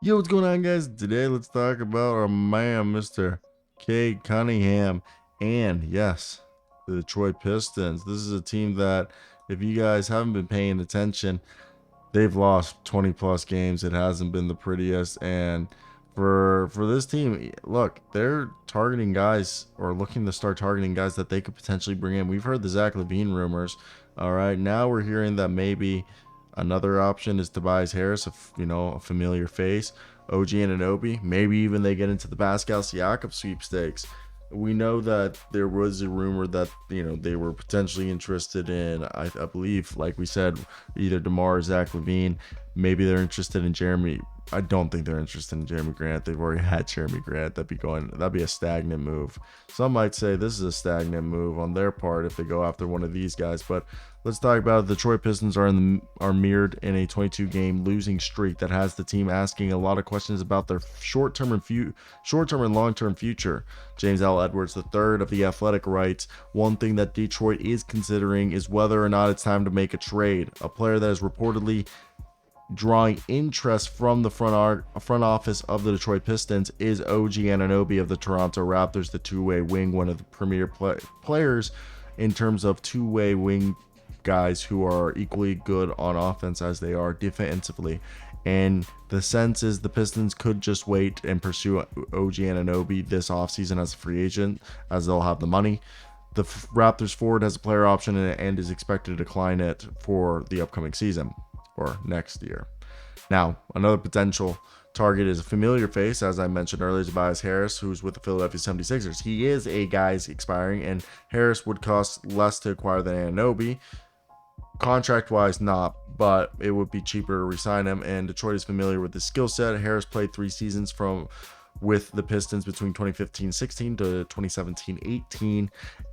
Yo, what's going on, guys? Today, let's talk about our man, Mr. K. Cunningham, and yes, the Detroit Pistons. This is a team that, if you guys haven't been paying attention, they've lost 20 plus games. It hasn't been the prettiest, and for this team, look, they're targeting guys or looking to start targeting guys that they could potentially bring in. We've heard the Zach LaVine rumors. All right, now we're hearing that maybe another option is Tobias Harris, a familiar face. OG Anunoby, maybe even they get into the Pascal Siakam sweepstakes. We know that there was a rumor that they were potentially interested in, I believe, like we said, either DeMar or Zach LaVine. Maybe they're interested in Jeremy. I don't think they're interested in Jeremy Grant. They've already had Jeremy Grant. That'd be a stagnant move. Some might say this is a stagnant move on their part if they go after one of these guys. But let's talk about it. The Detroit Pistons are mirrored in a 22-game losing streak that has the team asking a lot of questions about their short-term and long-term future. James L. Edwards III of The Athletic writes, "One thing that Detroit is considering is whether or not it's time to make a trade. A player that is reportedly drawing interest from the front office of the Detroit Pistons is OG Anunoby of the Toronto Raptors, the two-way wing, one of the premier players in terms of two-way wing guys who are equally good on offense as they are defensively. And the sense is the Pistons could just wait and pursue OG Anunoby this offseason as a free agent, as they'll have the money. The Raptors forward has a player option and is expected to decline it for the upcoming season or next year. Now, another potential target is a familiar face, as I mentioned earlier, Tobias Harris, who's with the Philadelphia 76ers. He is a guy's expiring, and Harris would cost less to acquire than Anunoby. Contract-wise, not, but it would be cheaper to re-sign him, and Detroit is familiar with his skill set. Harris played 3 seasons with the Pistons between 2015-16 to 2017-18,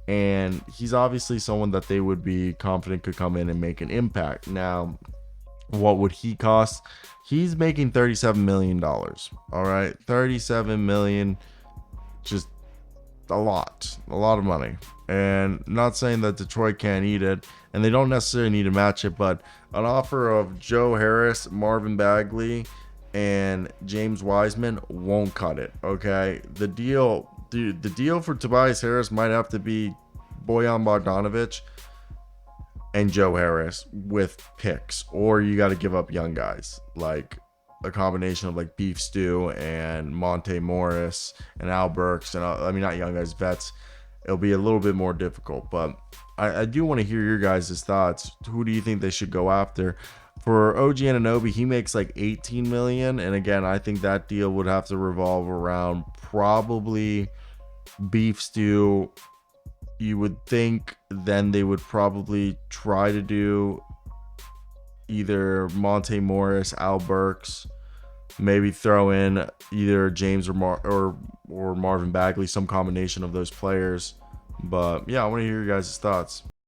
and he's obviously someone that they would be confident could come in and make an impact. Now, what would he cost? He's making $37 million. All right, $37 million, just a lot of money. And not saying that Detroit can't eat it, and they don't necessarily need to match it, but an offer of Joe Harris, Marvin Bagley, and James Wiseman won't cut it. Okay, the deal for Tobias Harris might have to be Bojan Bogdanovic and Joe Harris with picks, or you got to give up young guys like a combination of like Beef Stew and Monte Morris and Al Burks, and not young guys, vets. It'll be a little bit more difficult, but I do want to hear your guys' thoughts. Who do you think they should go after? For OG Anunoby, he makes like $18 million, and again, I think that deal would have to revolve around probably Beef Stew. You would think then they would probably try to do either Monte Morris, Al Burks, maybe throw in either James or Marvin Bagley, some combination of those players. But yeah, I want to hear your guys' thoughts.